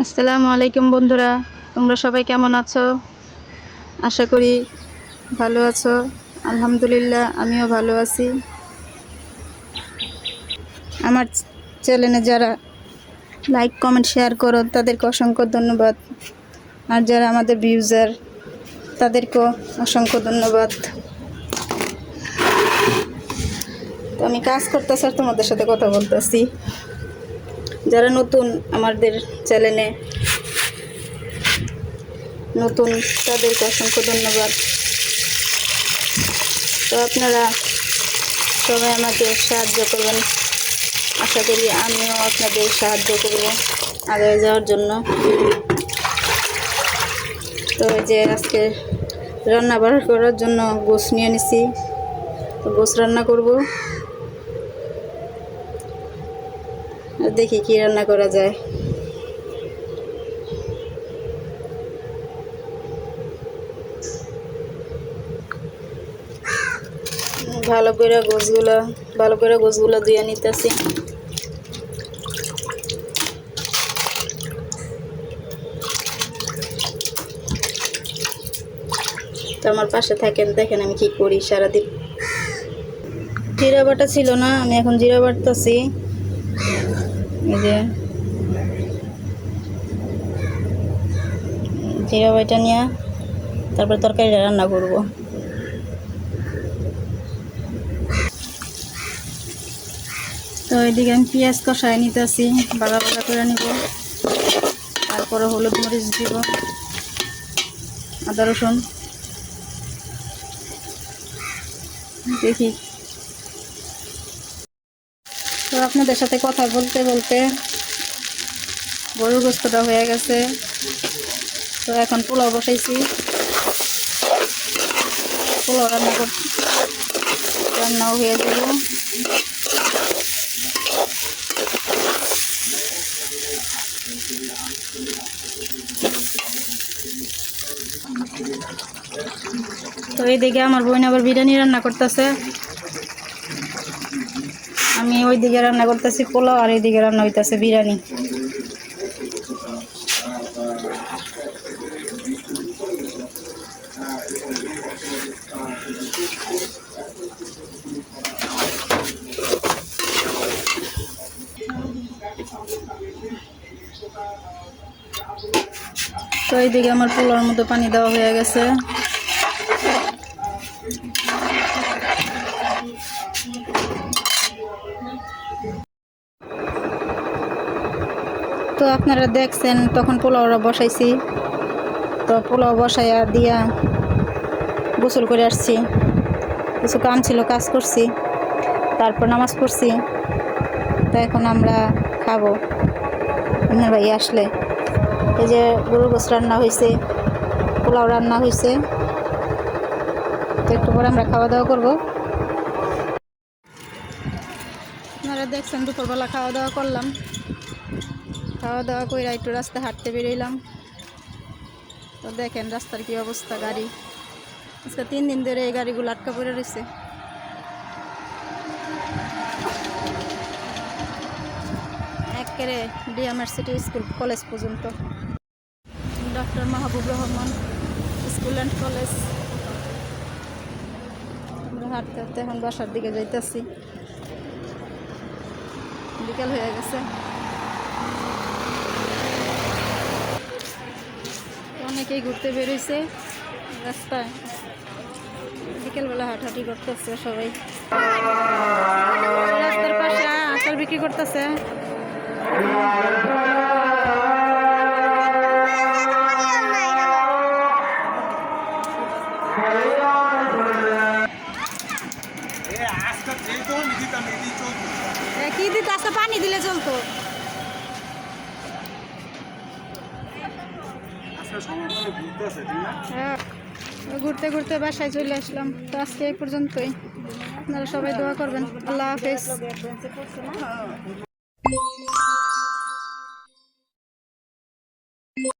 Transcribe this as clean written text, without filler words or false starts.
আসসালামু আলাইকুম বন্ধুরা, তোমরা সবাই কেমন আছো? আশা করি ভালো আছো। আলহামদুলিল্লাহ, আমিও ভালো আছি। আমার চ্যানেলে যারা লাইক কমেন্ট শেয়ার করো তাদেরকে অসংখ্য ধন্যবাদ, আর যারা আমাদের ভিউজার তাদেরকেও অসংখ্য ধন্যবাদ। তো আমি কাজ করতেছি আর তোমাদের সাথে কথা বলতেছি। যারা নতুন আমাদের চ্যানেলে নতুন তাদেরকে অসংখ্য ধন্যবাদ। তো আপনারা সবাই আমাকে সাহায্য করবেন, আশা করি আমিও আপনাদের সাহায্য করব আগে যাওয়ার জন্য। তো এই যে আজকে রান্না বাড়া করার জন্য গোশ নিয়ে নিছি, তো গোশ রান্না করব। আর দেখি কি রান্না করা যায়। ভালো করে গোশগুলো ধুয়ে নিতেছি। তো আমার পাশে থাকেন, দেখেন আমি কি করি সারাদিন। জিরা বাটা ছিল না, আমি এখন জিরা বাটতেছি। এই যে জিরা বাটা নিয়ে তারপর তরকারি রান্না করব। তো এইদিকে আমি পেঁয়াজ কষায় নিতেছি, বালা করে নিব। তারপরে হলুদ মরিচ দিব, আদা রসুন। দেখি। তো আপনাদের সাথে কথা বলতে বলতে গরুর গোস্তটা হয়ে গেছে। তো এখন পোলাও বসাইছি, পোলাও রান্নাও হয়ে যাব। তো এইদিকে আমার বোন আবার বিরিয়ানি রান্না করতেছে, আমি ওইদিকে রান্না করতেছি পোলাও, আর এইদিকে রান্না হইতেছে বিরিয়ানি। তো এইদিকে আমার পোলাওর মধ্যে পানি দেওয়া হয়ে গেছে। তো আপনারা দেখছেন তখন পোলাওটা বসাইছি। তো পোলাও বসাইয়া দিয়া গোসল করে আসছি, কিছু কাম ছিল কাজ করছি, তারপর নামাজ পড়ছি। তো এখন আমরা খাবো আপনার ভাই আসলে। এই যে গরুর গোশ রান্না হয়েছে, পোলাও রান্না হয়েছে। তো একটু পরে আমরা খাওয়া দাওয়া করবো। আপনারা দেখছেন দুপুরবেলা খাওয়া দাওয়া করলাম, খাওয়া দাওয়া করে একটু রাস্তায় হাঁটতে বেরোইলাম। তো দেখেন রাস্তার কি অবস্থা, গাড়ি আজকে 3 দিন ধরে এই গাড়িগুলো আটকা পড়ে রয়েছে। একেবারে ডিএমআরসিটি স্কুল কলেজ পর্যন্ত, doctor Mahbub Rahman school and college. আমরা হাঁটতে হাঁটতে এখন বাসার দিকে যাইতেছি, বিকেল হয়ে গেছে। অনেকেই ঘুরতে বেরোইছে রাস্তায়, বিকেলবেলা হাঁটাহাঁটি করতেছে সবাই। রাস্তার পাশে আচার বিক্রি করতেছে। কি দিতে আসতে পানি দিলে চলতো। হ্যাঁ, ঘুরতে ঘুরতে বাসায় চলে আসলাম। তো আজকে এই পর্যন্তই, আপনারা সবাই দোয়া করবেন। আল্লাহ হাফেজ।